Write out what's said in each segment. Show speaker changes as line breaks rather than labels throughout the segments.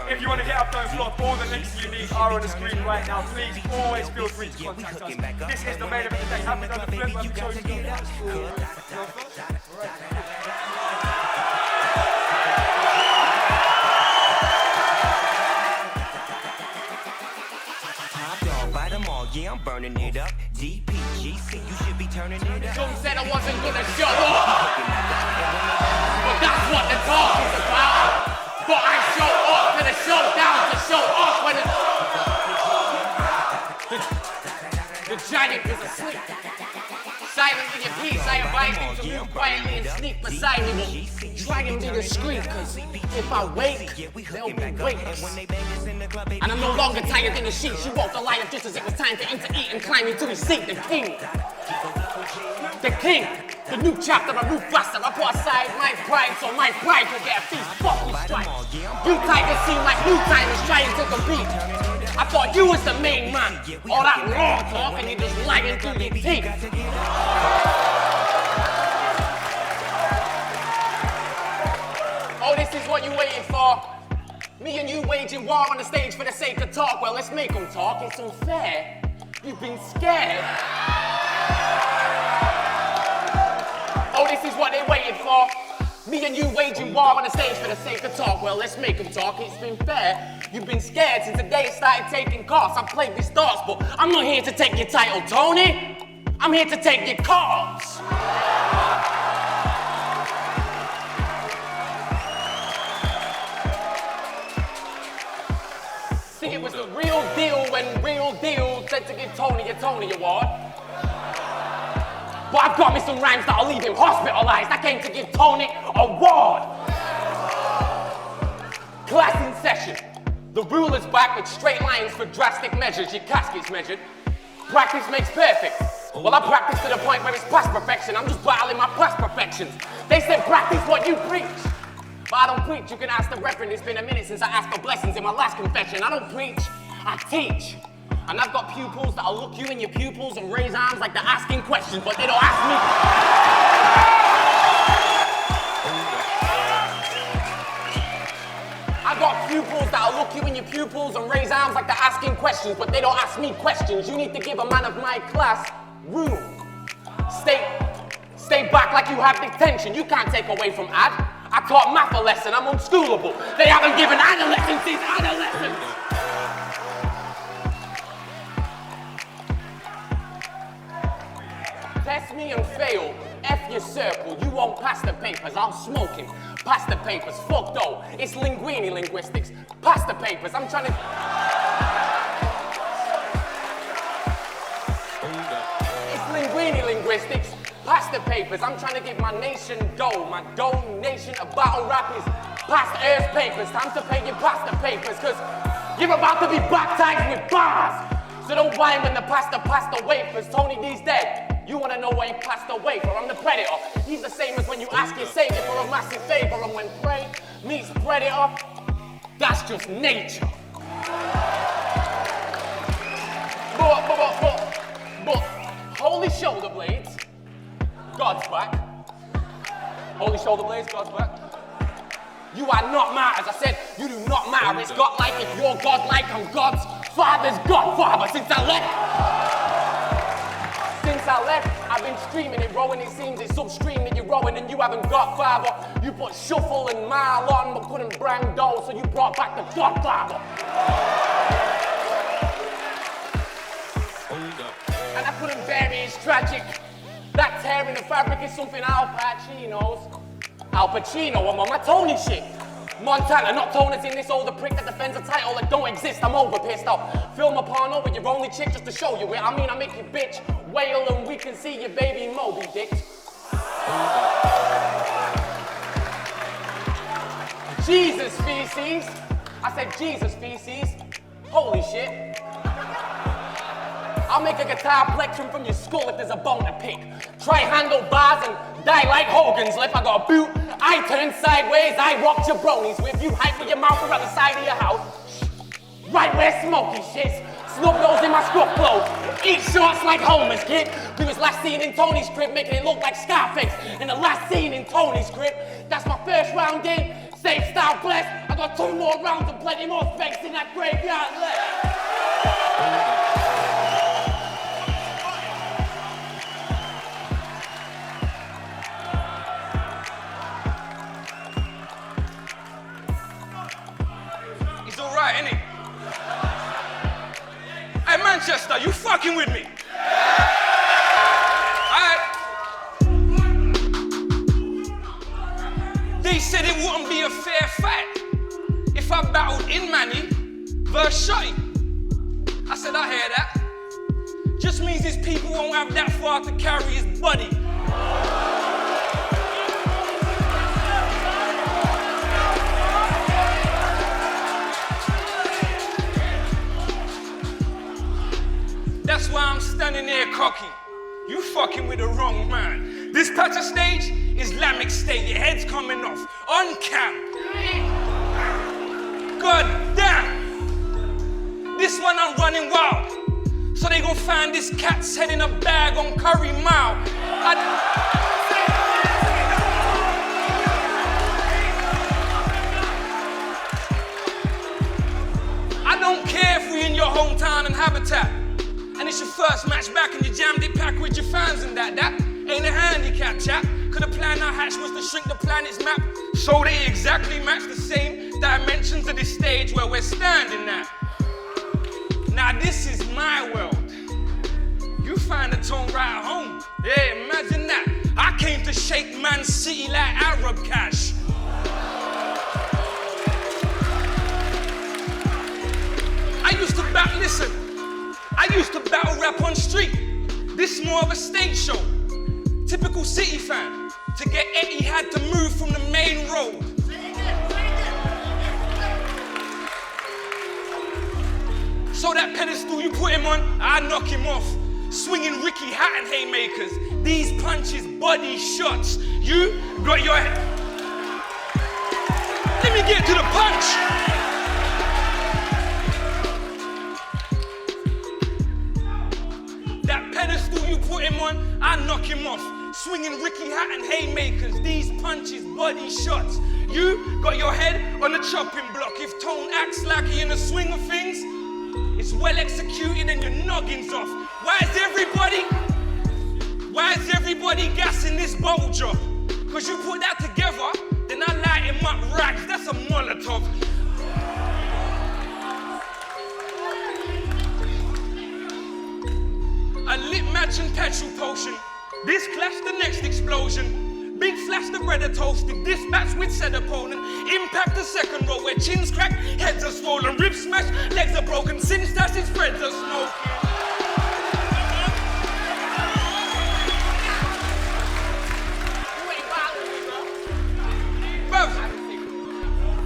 If you want to get up those lots, all the links you need are on the screen right now. Please always feel free to contact us. This is the main event today. Happy on the flip, I'm
yeah, I'm burning it up. DPGC, you should be turning it up.
Some said I wasn't gonna show up, but that's what the talk is about. But I show up to the showdown to show up when the giant is asleep. Silent in your peace, I advise you to move quietly and sneak beside me. Try and be discreet, cause if I wake, they'll be weightless. And I'm no longer tired in the sheets. You woke the light up just as it was time for him to eat and climb into his seat. The king, the new chapter, a new blaster. I put aside my pride so my pride could get a feast. Fucking strike. You tigers seem like new timers trying to compete. I thought you was the main man. All that raw talk and you just lying through your teeth. Oh, this is what you waiting for? Me and you waging war on the stage for the sake of talk. Well, let's make them talk. It's unfair. You've been scared. Oh, this is what they're waiting for. Me and you waging war on the stage for the sake of talk. Well, let's make them talk. It's been fair. You've been scared since the day it started taking costs. I've played these stars, but I'm not here to take your title, Tony. I'm here to take your calls. See, it was the real deal when Real Deal said to give Tony a Tony Award. But I've got me some rhymes that'll leave him hospitalized. I came to give Tony a award. Class in session. The ruler's back with straight lines for drastic measures. Your casket's measured. Practice makes perfect. Well, I practice to the point where it's past perfection. I'm just battling my past perfections. They said practice what you preach. But I don't preach. You can ask the reverend. It's been a minute since I asked for blessings in my last confession. I don't preach. I teach. And I've got pupils that'll look you in your pupils and raise arms like they're asking questions, but they don't ask me. I've got pupils that'll look you in your pupils and raise arms like they're asking questions, but they don't ask me questions. You need to give a man of my class room. Stay back like you have detention. You can't take away from Ad. I taught math a lesson. I'm unschoolable. They haven't given adolescents these adolescents. Test me and fail, F your circle, you won't pass the papers, I'll smoke him. Pass the papers, fuck though, it's linguini linguistics. Pass the papers, I'm trying to... It's linguini linguistics, pass the papers. I'm trying to give my nation dough, my donation of battle rappers. Pass the Earth papers, time to pay you pass the papers, cause you're about to be baptized with bars. So don't whine when the pastor passed the wafers. Tony D's dead. You wanna know why he passed the wafer? I'm the predator. He's the same as when you ask your savior for a massive favor. And when prey meets predator, that's just nature. But holy shoulder blades, God's back. Holy shoulder blades, God's back. You are not martyrs. I said you do not matter. It's God-like if you're God-like. I'm God's father's godfather since I left, I've been streaming it, rowing. It seems it's upstream that you're rowing and you haven't got father. You put shuffle and mile on, but couldn't brand dough, so you brought back the godfather. And I couldn't bear it, it's tragic. That tear in the fabric is something Al Pacino, I'm on my Tony shit. Montana, not Tony's in this older prick that defends a title that don't exist. I'm over pissed off. Film a porno with your only chick just to show you it. I mean, I make you bitch wail and we can see your baby Moby Dick. Jesus feces. I said Jesus feces. Holy shit. I'll make a guitar plectrum from your skull if there's a bone to pick. Try handle bars and die like Hogan's lip. I got a boot I turn sideways, I walk jabronis with you hype with your mouth around the side of your house. Right where Smokey shits. Snoop nose in my scrub clothes. Eat shots like Homer's, kid. We was last seen in Tony's crib, making it look like Scarface. And the last scene in Tony's crib. That's my first round in. Safe style blessed. I got 2 more rounds and plenty more space in that graveyard left.
He's alright, ain't he? Hey, Manchester, you fucking with me? Alright. They said it wouldn't be a fair fight if I battled in Manny versus Shotty. I said, I hear that. Just means these people won't have that far to carry his body. That's why I'm standing there cocky. You fucking with the wrong man. This patch of stage, Islamic State. Your head's coming off. On cam. God damn. This one I'm running wild. So they gon' find this cat's head in a bag on Curry Mile. I don't care if we in your hometown and habitat. And it's your first match back and you jammed it packed with your fans and that. That ain't a handicap, chap. Cause the plan I hatched was to shrink the planet's map so they exactly match the same dimensions of this stage where we're standing at. Now this is my world. You find the tone right at home. Yeah, imagine that. I came to shake Man City like Arab cash. I used to battle rap on street. This more of a stage show. Typical city fan. To get it, he had to move from the main road. So that pedestal you put him on, I knock him off. Swinging Ricky Hatton haymakers. These punches, body shots. You got your head. Let me get to the punch. That pedestal you put him on, I knock him off. Swinging Ricky Hatton haymakers. These punches, body shots. You got your head on the chopping block. If Tone acts like he in the swing of things, it's well executed and your noggin's off. Why is everybody gassing this bowl job? Cause you put that together, then I light him up racks. That's a Molotov. A lit match and petrol potion. This clash the next explosion. Big flash the bread are toasted. Dispatch with said opponent. Impact the second row where chins crack, heads are swollen, ribs smashed, legs are broken, sin stash his spreads are smoking. Bruv,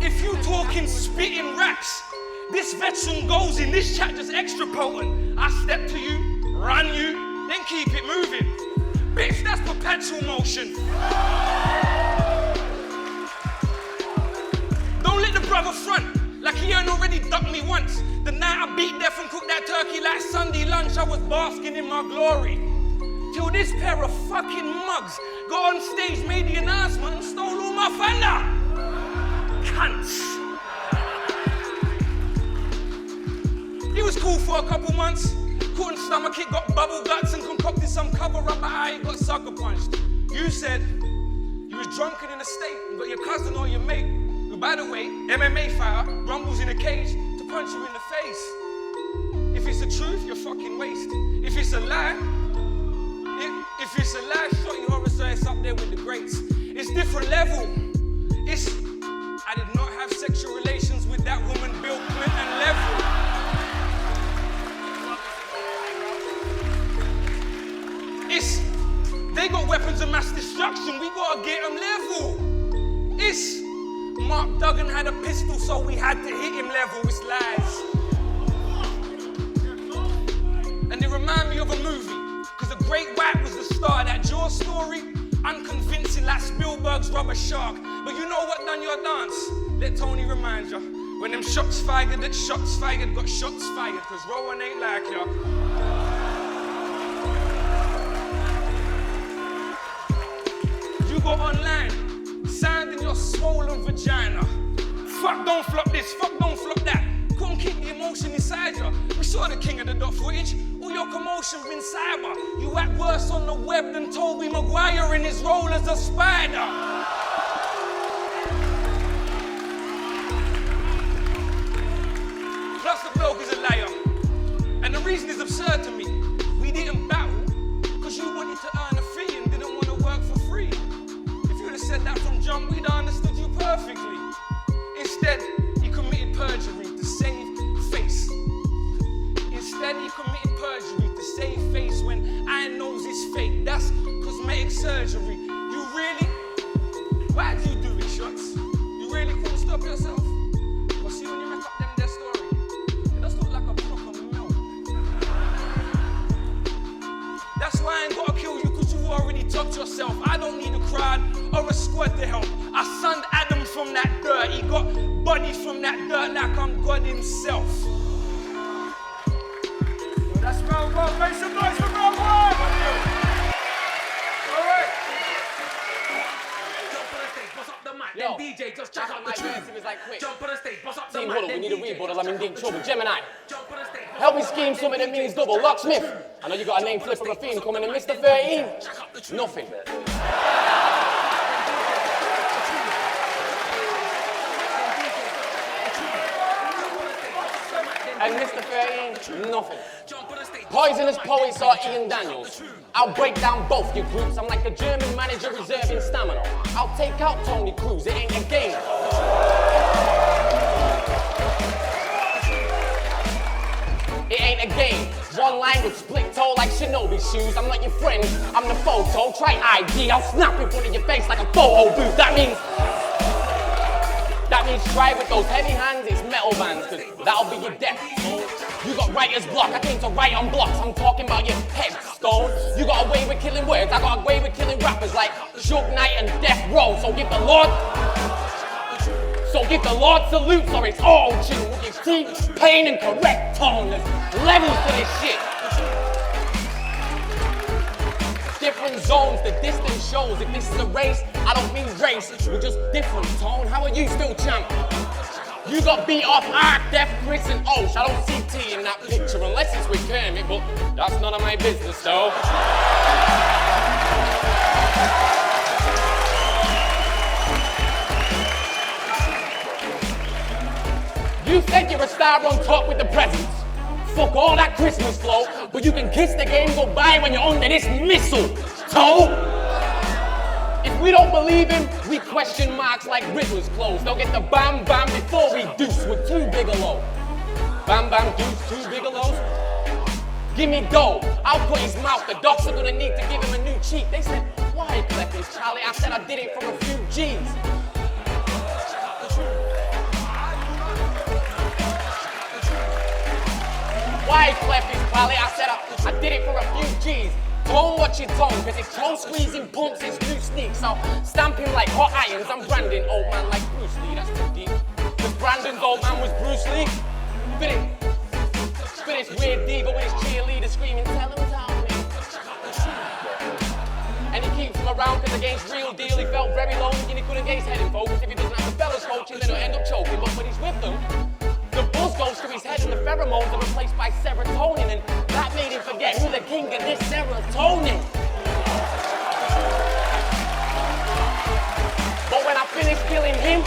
if you talking spitting raps, this veteran goes in, this chat just extra potent. I step to you, run you, then keep it moving. Bitch, that's perpetual motion. Don't let the brother front like he ain't already ducked me once. The night I beat death and cooked that turkey like Sunday lunch, I was basking in my glory. Till this pair of fucking mugs got on stage, made the announcement and stole all my thunder. Cunts. He was cool for a couple months. Couldn't stomach it, got bubble guts and concocted some cover up my eye, got sucker punched. You said you was drunken in a state and got your cousin or your mate, who by the way, MMA fighter, rumbles in a cage to punch you in the face. If it's the truth, you're fucking waste. If it's a lie, if it's a lie, Shotty Horroh, so it's up there with the greats. It's different level. I did not have sexual relations with that woman, Bill Clinton level. They got weapons of mass destruction, we gotta get them level. Mark Duggan had a pistol, so we had to hit him level, it's lies. And they remind me of a movie, cause The Great White was the start of that Jaws story. Unconvincing like Spielberg's Rubber Shark. But you know what done your dance? Let Tony remind ya. When them shots fired, that shots fired got shots fired. Cause Rowan ain't like ya. You go online, sand in your swollen vagina. Fuck don't flop this, fuck don't flop that. Couldn't keep the emotion inside ya. We saw the king of the dot footage. All your commotion been cyber. You act worse on the web than Toby Maguire in his role as a spider. Plus the bloke is a liar. And the reason is absurd to me. We didn't battle because you wanted to earn a fee and didn't want to work for free. If you'd have said that from jump, we'd have understood you perfectly. Instead, he committed perjury to save face. Instead, he committed perjury to save face when I knows it's fake. That's cosmetic surgery. You really? Why do you do it, Shots? You really couldn't stop yourself? Well, see, when you make up them their story, it does look like a proper milk. That's why I ain't gotta kill you, cause you already topped yourself. I don't need a crowd or a squad to help. I sunned Adam from that dirt. He got body from that dirt like I'm God himself.
That's round one. Make some noise for round one. All right.
Jump on the stage, bust up the mic.
Yo,
Then DJ, just check out the
my
tune.
verse, it was like quick.
Jump on the stage, bust up the
Team
mic.
Horroh, we
Then
need a
DJ,
rebuttal,
just
I'm in
check
deep
out the
trouble.
tune.
Gemini,
Jump on the stage,
help me scheme something that means double. Locksmith, I know you got a name flipper of theme coming in, Mr. 13. Nothing. And Mr. 13, nothing. Poisonous poets are Ian Daniels. I'll break down both your groups. I'm like a German manager reserving stamina. I'll take out Tony Cruz, it ain't a game. It ain't a game. One language split toe like shinobi shoes. I'm not your friend, I'm the photo. Try ID, I'll snap in front of your face like a photo booth. That means try with those heavy hands, it's metal bands, cause that'll be your death. You got writer's block, I came to write on blocks. I'm talking about your headstone. You got a way with killing words, I got a way with killing rappers like Suge Knight and Death Row. So give the Lord salutes or it's all tune. With your teeth, pain and correct tone. There's levels to this shit. Different zones, the distance shows. If this is a race, I don't mean race. We're just different, Tone. How are you still champ? You got beat off Ark, Def, Chris and Osh. I don't see T in that picture unless it's with Kermit, but that's none of my business, though. You said you're a star on top with the presents. Fuck all that Christmas flow, but you can kiss the game goodbye when you're under this mistletoe. If we don't believe him, we question marks like Riddler's clothes. They'll get the bam bam before we deuce with two Bigelow. Bam bam deuce, two Bigelows. Give me dough, I'll put his mouth. The docs are gonna need to give him a new cheek. They said, why Clef is Charlie? I said I did it for a few G's. Why Clef is Charlie? I said I did it for a few G's. Tone watch your tone, cause if toe squeezing pumps, it's new sneaks. I'll stamp him like hot irons. I'm Brandon, old man like Bruce Lee. That's too deep. Cause Brandon's old man was Bruce Lee. Spit his weird diva with his cheerleader screaming, tell him, Tony. And he keeps him around cause against Real Deal, he felt very lonely and he couldn't get his head in focus. If he doesn't have the fellas coaching, then he'll end up choking. But when he's with them, the buzz goes to his head and the pheromones are replaced by serotonin, and that made him forget who the king of this serotonin. But when I finish killing him,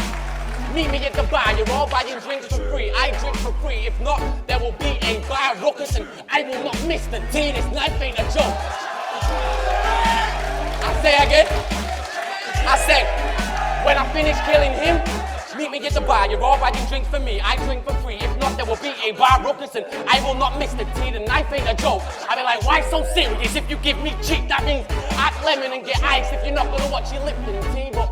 meet me at the bar. You're all buying drinks for free. I drink for free. If not, there will be a bar ruckus, and I will not miss the tea. This knife ain't a joke. I say again. I said, when I finish killing him, meet me at the bar, you're all buying drinks for me, I drink for free. If not, there will be a bar ruckus and I will not miss the tea. The knife ain't a joke. I be like, why so serious? If you give me cheek, that means add lemon and get ice. If you're not gonna watch your Lipton tea, but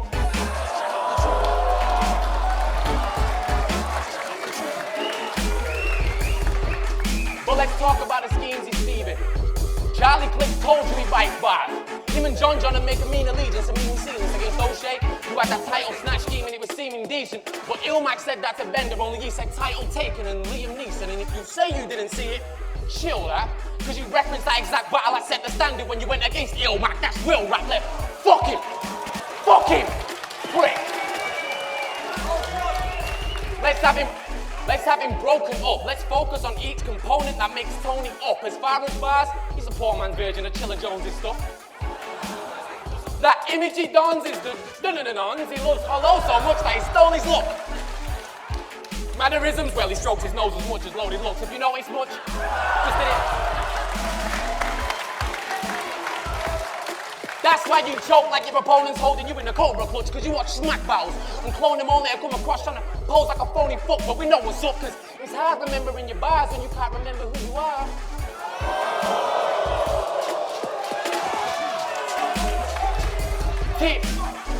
let's talk about the schemes he's thieving. Charlie Cliff told you he bite bars. He Him and John and make a mean allegiance, a mean ceilings against O'Shea. You had that title snatch scheme and it was seeming decent. But Ilmac said that to Bender, only he said title taken and Liam Neeson. And if you say you didn't see it, chill that. Cause you referenced that exact battle I set the standard when you went against Ilmac. That's real rap left. Fuck him! Fuck him! Prick! Let's have him broken up. Let's focus on each component that makes Tony up. As far as bars, he's a poor man's version of Chilla Jones's stuff. That image he dons is the dun-dun-dun-duns. He loves Hollow so much that he stole his look. Mannerisms, well, he strokes his nose as much as loaded looks. If you notice much, just did it. That's why you choke like your opponent's holding you in the cobra clutch, because you watch smack battles and clone them all there, come across trying to pose like a phony fuck, but we know what's up, because it's hard remembering your bars when you can't remember who you are.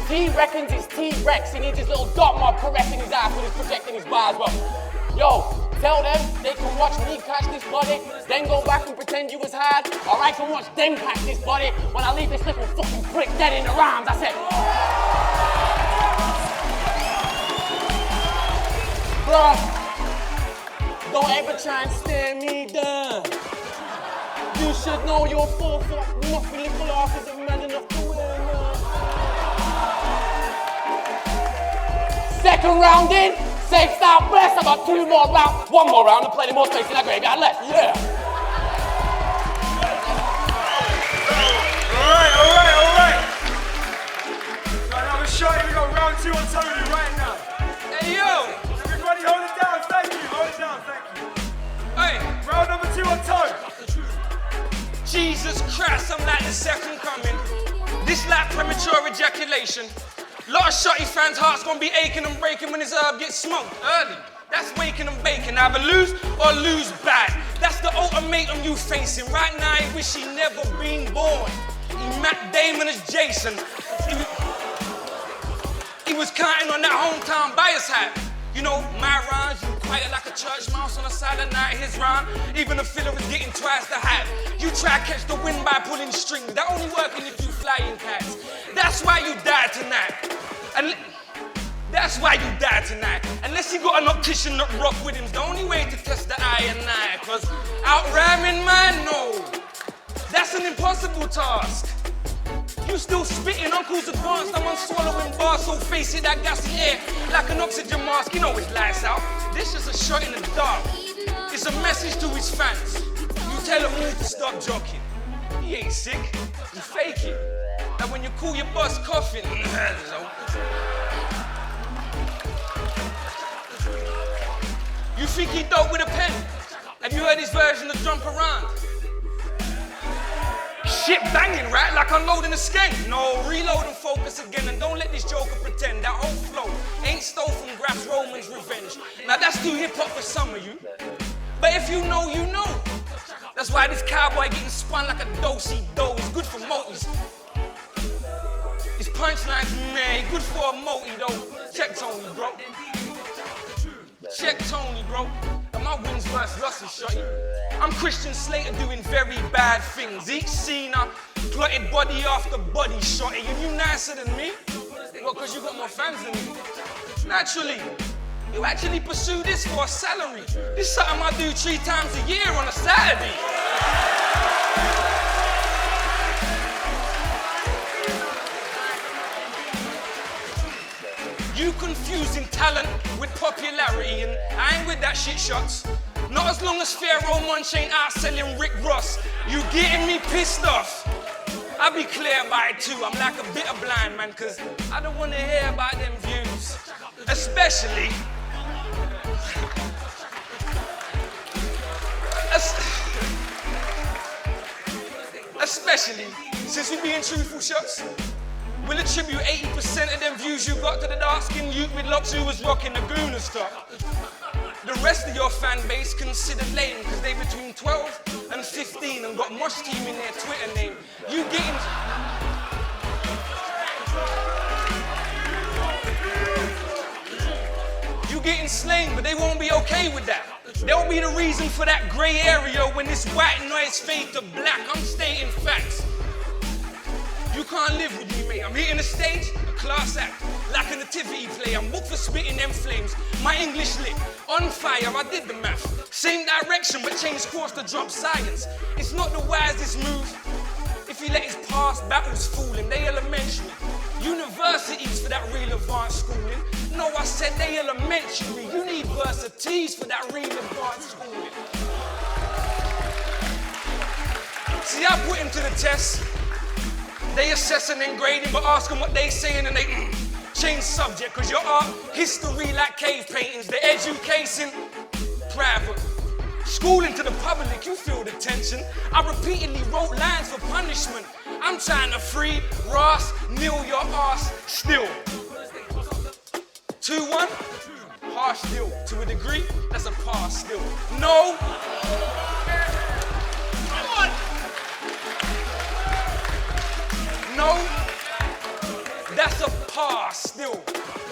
T reckons he's T-Rex. He needs his little dot mob correcting his ass when he's projecting his bars. Well, yo, tell them they can watch me catch this body, then go back and pretend you was hard, or I can watch them catch this body when I leave this little fucking prick dead in the rhymes. I said, bruh, don't ever try and stare me down. You should know your full fuck, nothing little off isn't man enough to wear now. Second round in, safe style best. I got 2 more rounds, 1 more round, and plenty more space in that graveyard left. Yeah.
All right. Right now, with Shotty, we got round 2 on Tony right now.
Hey, yo!
Everybody hold it down, thank you. Hold it down, thank you.
Hey!
Round number 2 on Tony.
Jesus Christ, I'm like the second coming. This like premature ejaculation. Lot of Shotty fans' hearts gonna be aching and breaking when his herb gets smoked early. That's waking and baking. Either lose or lose bad. That's the ultimatum you facing. Right now, he wish he never been born. He Matt Damon as Jason. He was counting on that hometown bias hat. You know, my rhymes, you quiet like a church mouse on a silent night. His rhyme, even a filler is getting twice the hat. You try to catch the wind by pulling string. That only working if you flying cats. That's why you die tonight. And that's why you die tonight. Unless you got an optician that rock with him, the only way to test the eye and eye. Cause out rhyming, man, no. That's an impossible task. You still spitting, uncle's advanced. I'm unswallowing bars, so face it, that gassy air like an oxygen mask. You know it's lights out. This is a shot in the dark. It's a message to his fans. You tell him to stop joking. He ain't sick, he faking. And when you call your boss coughing, you think he dope with a pen? Have you heard his version of Jump Around? Shit banging, right? Like unloading a skank. No, reload and focus again, and don't let this joker pretend that whole flow ain't stole from Grass Roman's revenge. Now that's too hip-hop for some of you, but if you know, you know. That's why this cowboy getting spun like a do-si-do is good for motis. His punchlines, man, good for a moti though. Check Tony, bro. Check Tony, bro. And my wins versus losses, Shotty. I'm Christian Slater doing very bad things. Each scene I plotted body after body, Shotty. And you nicer than me? Well, because you got more fans than me. Naturally, you actually pursue this for a salary. This is something I do 3 times a year on a Saturday. You confusing talent with popularity, and I ain't with that shit shots. Not as long as Pharaoh Munch ain't out selling Rick Ross. You getting me pissed off? I'll be clear about it too. I'm like a bit of blind man, cause I don't wanna hear about them views. Especially since we being truthful shots. We'll attribute 80% of them views you got to the dark-skinned youth with locks who was rocking the Gooner stuff. The rest of your fan base considered lame because they between 12 and 15 and got Mosh Team in their Twitter name. You getting slain, but they won't be okay with that. They'll be the reason for that grey area when this white noise fades to black. I'm stating facts. You can't live with me, mate. I'm hitting the stage, a class act, like a nativity play. I'm booked for spitting them flames. My English lit, on fire, I did the math. Same direction, but changed course to drop science. It's not the wisest move. If he let his past battles fool him, they elementary. Universities for that real advanced schooling. No, I said they elementary. You need versities for that real advanced schooling. See, I put him to the test. They assess and then grade him, but ask them what they saying and they change subject. Cause your art, history like cave paintings, the education, private. Schooling to the public, you feel the tension. I repeatedly wrote lines for punishment. I'm trying to free Ross, kneel your ass still. 2-1, harsh still. To a degree, that's a pass still. No. Come on. No, that's a pass still.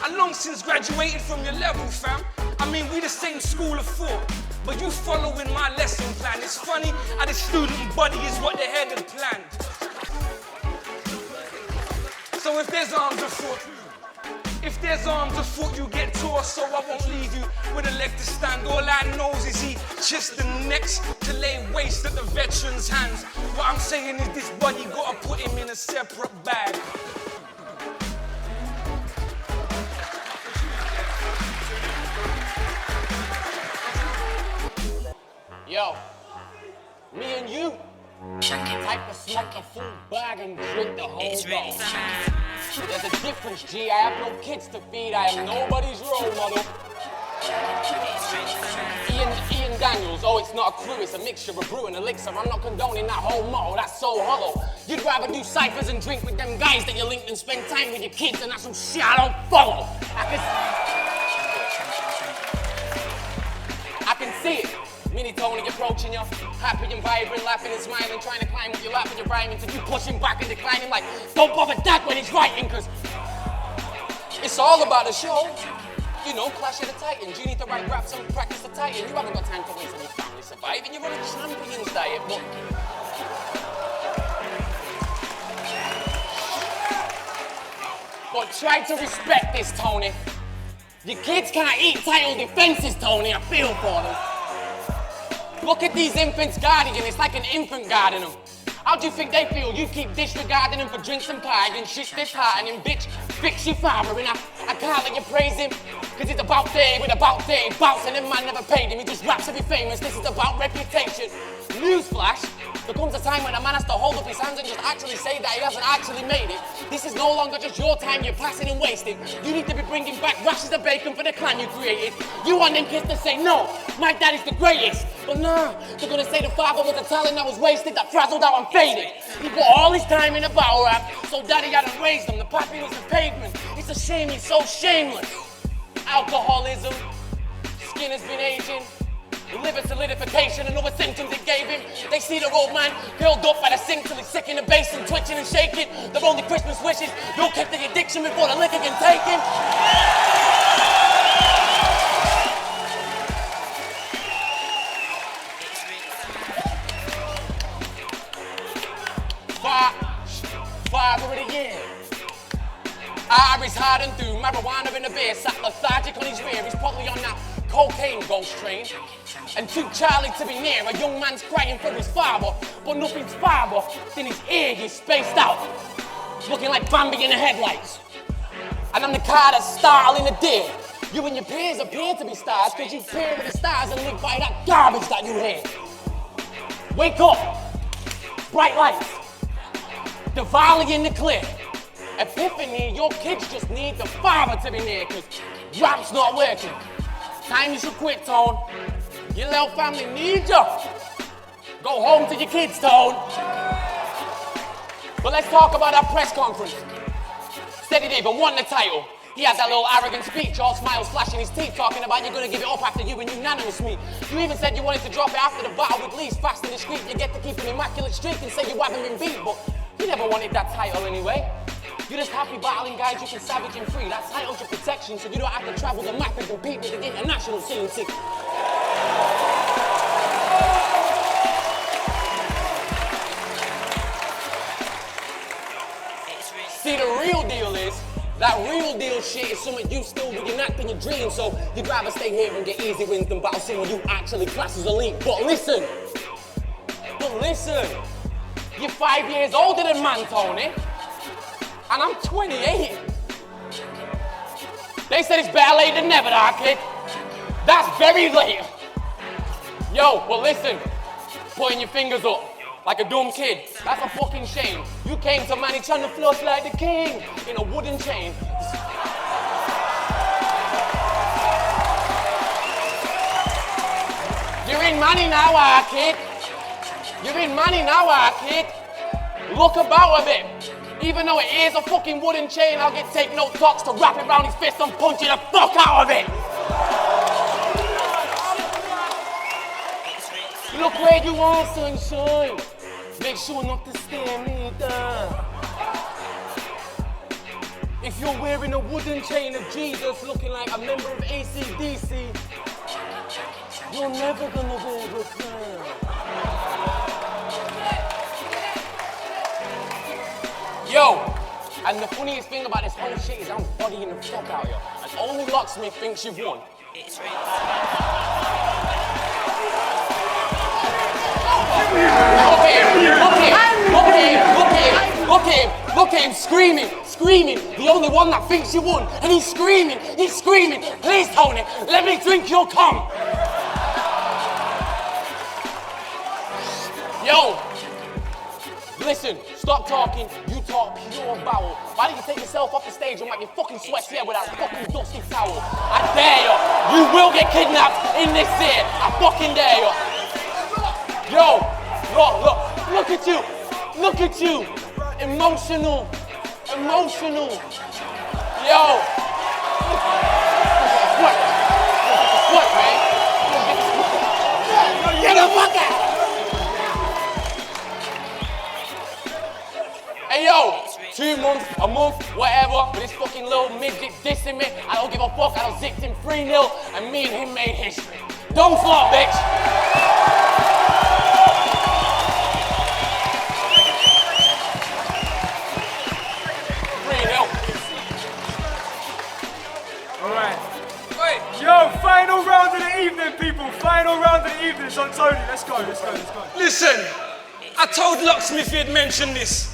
I long since graduated from your level, fam. I mean, we the same school of thought, but you following my lesson plan. It's funny how the student body is what the head had planned. So if there's arms afoot, you get tore, so I won't leave you with a leg to stand. All I know is he chest and necks to lay waste at the veteran's hands. What I'm saying is this body gotta put him in a separate bag.
Yo, me and you, type to smoke a full bag and drink the whole bottle. There's a difference, G. I have no kids to feed. I am nobody's role model. Ian Daniels, oh, it's not a crew, it's a mixture of brew and elixir. I'm not condoning that whole motto, that's so hollow. You'd rather do ciphers and drink with them guys that you linked and spend time with your kids, and that's some shit I don't follow. I can see it. Mini Tony approaching you, happy and vibrant, laughing and smiling, trying to climb with your lap and your rhyming, till you push him back and declining like, don't bother that when he's writing, cause it's all about the show. You know, Clash of the Titans. You need to write raps and practice the Titan. You haven't got time to waste on your family surviving. You're on a champion's diet, but try to respect this, Tony. Your kids can't eat title defenses, Tony. I feel for them. Look at these infants guarding, it's like an infant guarding them. How do you think they feel? You keep disregarding them for drinks and pride and shit disheartening, bitch. Fix your father and I can't let you praise him. Cause it's about day with about day bouts and them man never paid him. He just raps to be famous, this is about reputation. Newsflash, there comes a time when a man has to hold up his hands and just actually say that he hasn't actually made it. This is no longer just your time you're passing and wasting. You need to be bringing back rashes of bacon for the clan you created. You want them kids to say, no, my dad is the greatest. But nah, they're gonna say the father was a talent that was wasted, that frazzled out and faded. He put all his time in a battle rap, so daddy had to raise them. The pappy was the pavement. It's a shame he's so shameless. Alcoholism, skin has been aging, liver solidification and other symptoms it gave him. They see the old man curled up by the sink till he's sick in the basin, twitching and shaking. Their only Christmas wishes, you'll kick the addiction before the liquor can take him. Father of the year. Irish hard and through, marijuana in the beer, sat lethargic on his rear. He's probably on that cocaine ghost train. And too Charlie to be near. A young man's crying for his father, but nothing's farther than his ear. He's spaced out, looking like Bambi in the headlights. And I'm the car that's startling the deer. You and your peers appear to be stars because you peer with the stars and live by that garbage that you hear. Wake up, bright lights, the volley in the clear. Epiphany, your kids just need the father to be near, cause rap's not working. Time you should quit, Tone. Your little family needs you. Go home to your kids, Tone. But let's talk about our press conference. Steady Dave won the title. He had that little arrogant speech, all smiles flashing his teeth, talking about you're gonna give it up after you and unanimous me. You even said you wanted to drop it after the battle with Lee's fast and discreet. You get to keep an immaculate streak and say you haven't been beat, but you never wanted that title anyway. You're just happy battling guys you can savage and free. That title's your protection, so you don't have to travel the map and compete with the international scene. That real deal shit is something you still reenact in your dreams, so you'd rather stay here and get easy wins than battle someone you actually class as elite. But listen, you're 5 years older than man, Tony, and I'm 28. They said it's better late than never, that kid. That's very late. Yo, well listen, putting your fingers up like a dumb kid, that's a fucking shame. You came to manage on the floss like the king in a wooden chain. You're in money now, kid. You're in money now, kid. Look about a bit. Even though it is a fucking wooden chain, I'll get tape note talks to wrap it round his fist and punch you the fuck out of it. Look where you are, sunshine. Make sure not to stare me down. If you're wearing a wooden chain of Jesus looking like a member of AC/DC, you're never gonna wear a crown. Yo, and the funniest thing about this whole shit is I'm bodying the fuck out of you. And only locksmith thinks you've won. Look at him, screaming. The only one that thinks you won, and he's screaming. Please, Tony, let me drink your cum. Yo, listen, stop talking, you talk pure bowel. Why don't you take yourself off the stage and wipe your fucking sweat here with that fucking dusty towel? I dare you will get kidnapped in this city. I fucking dare you. Yo, look at you. Emotional. Yo. What, man? Get the fuck out. Hey, yo, 2 months, a month, whatever, but this fucking little midget dissing me. I don't give a fuck, I don't zicked him 3-0, and me and him made history. Don't flop, bitch.
Yo, final round of the evening, people. Final round of the evening. It's on Tony. Let's go.
Listen, I told Locksmith he'd mentioned this,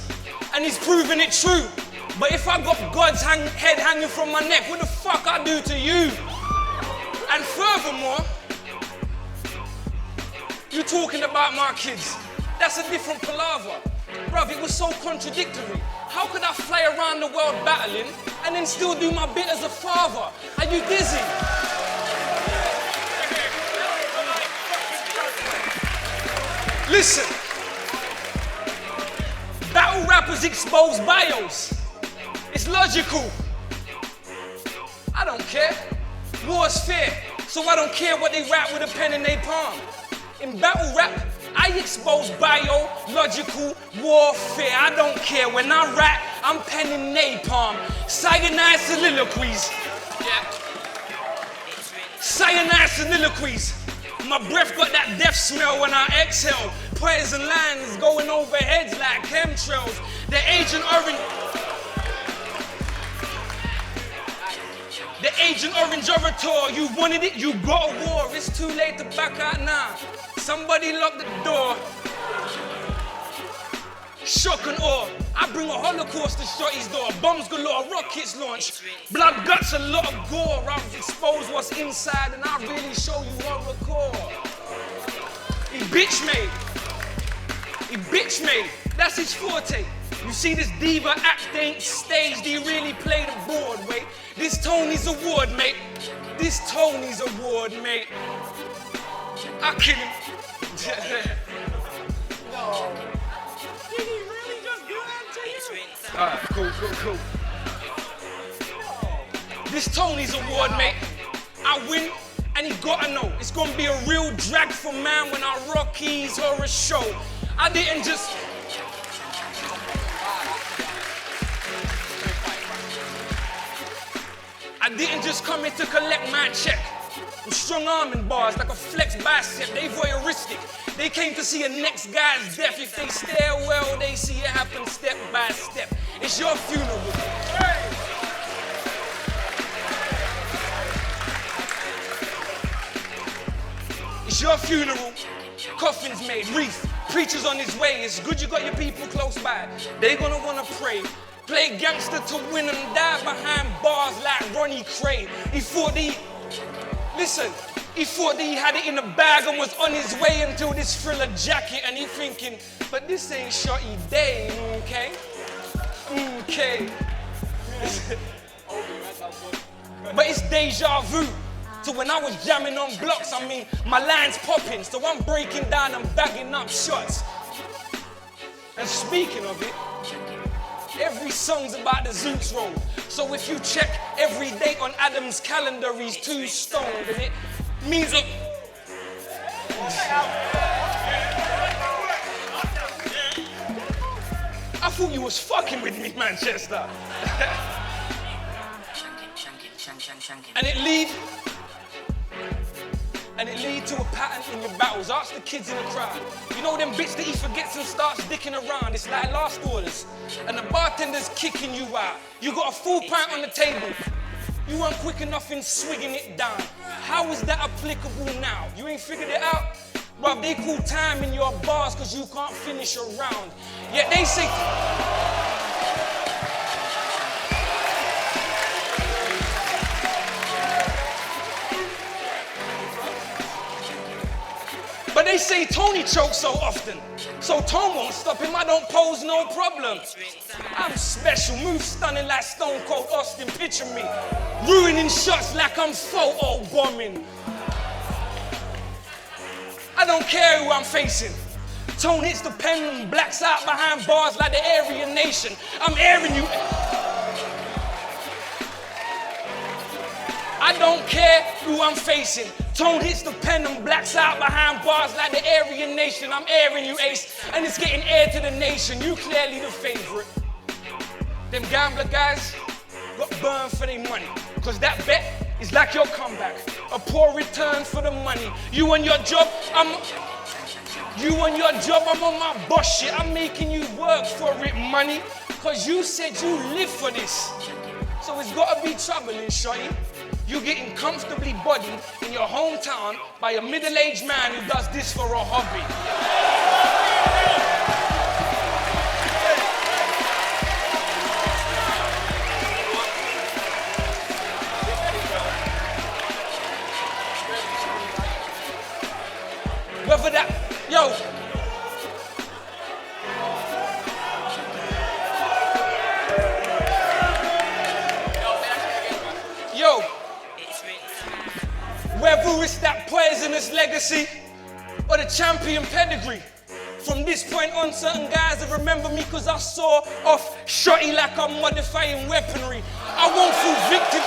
and he's proven it true. But if I got God's head hanging from my neck, what the fuck I do to you? And furthermore, you talking about my kids. That's a different palaver. Bruv, it was so contradictory. How could I fly around the world battling and then still do my bit as a father? Are you dizzy? Listen, battle rappers expose bios. It's logical. I don't care. War's fair, so I don't care what they rap with a pen in their palm. In battle rap, I expose biological warfare. I don't care. When I rap, I'm penning napalm. Cyanide soliloquies. Yeah. Cyanide soliloquies. My breath got that death smell when I exhale. Poison lines going over heads like chemtrails. The Agent Orange orator. You wanted it, you got a war. It's too late to back out now. Somebody lock the door. Shock and awe. I bring a holocaust to Shotty's door. Bombs galore, rockets launch. Blood, guts, a lot of gore. I've exposed what's inside and I really show you hardcore. He bitch made. That's his forte. You see this diva act ain't staged. He really played a board, wait. This Tony's award, mate. I kill him.
No.
Did he really just do that to you? Alright, cool. This Tony's award, mate. I win, and he gotta know. It's gonna be a real drag for man when I rock his horror show. I didn't just... come here to collect my check. I'm strong arming bars like a flex bicep. They voyeuristic. They came to see a next guy's death. If they stare well, they see it happen step by step. It's your funeral. It's your funeral, coffin's made, wreath, preacher's on his way. It's good you got your people close by. They gonna wanna pray. Play gangster to win and die behind bars like Ronnie Cray. He thought that he had it in the bag and was on his way until this Thriller jacket, and he thinking, but this ain't Shotty Day, okay? Okay. But it's deja vu to when I was jamming on blocks. I mean, my line's popping, so I'm breaking down and bagging up shots. And speaking of it, every song's about the Zoots roll. So if you check every date on Adam's calendar, he's 2 stoned, and it means a... I thought you was fucking with me, Manchester. And it lead to a pattern in your battles. Ask the kids in the crowd. You know them bits that he forgets and starts dicking around. It's like last orders. And the bartender's kicking you out. You got a full pint on the table. You weren't quick enough in swigging it down. How is that applicable now? You ain't figured it out? Bruv, they call time in your bars because you can't finish a round. Yet they say... But they say Tony chokes so often, so Tone won't stop him, I don't pose no problem. I'm special, move stunning like Stone Cold Austin, picture me. Ruining shots like I'm photo bombing. I don't care who I'm facing. Tone hits the pen and blacks out behind bars like the Aryan Nation. I'm airing you. I don't care who I'm facing. Tone hits the pen and blacks out behind bars like the Aryan Nation. I'm airing you, ace, and it's getting air to the nation. You clearly the favorite. Them gambler guys got burned for their money, cause that bet is like your comeback. A poor return for the money. You and your job, I'm on my boss shit. I'm making you work for it, money, cause you said you live for this. So it's gotta be troubling, shorty. You getting comfortably bodied in your hometown by a middle-aged man who does this for a hobby. Whether that, whether it's that poisonous legacy or the champion pedigree. From this point on, certain guys have remembered me because I saw off Shotty like I'm modifying weaponry. I won't fall victim.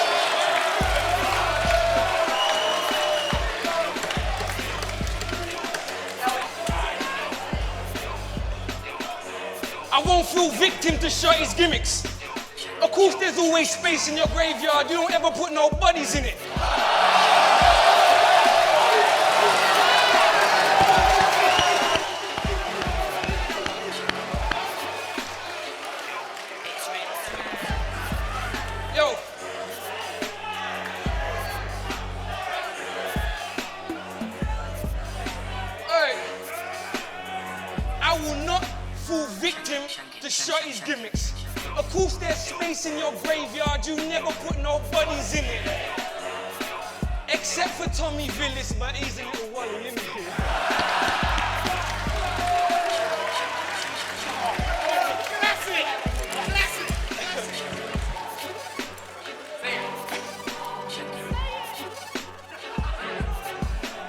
I won't fall victim to Shotty's gimmicks. Of course, there's always space in your graveyard. You don't ever put no bodies in it. I will not fall victim to Shotty's gimmicks. Of course there's space in your graveyard, you never put no bodies in it. Except for Tommy Villis, but he's a little wally, isn't he? Classic! Classic!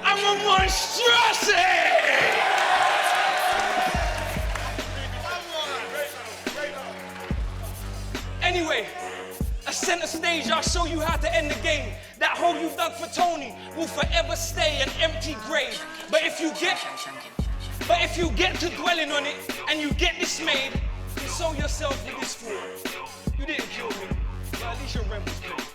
I'm a monstrosity! Anyway, a center stage, I'll show you how to end the game. That hole you dug for Tony will forever stay an empty grave. But if you get to dwelling on it and you get dismayed, console yourself with this fool. You didn't kill me, but at least your rent was paid.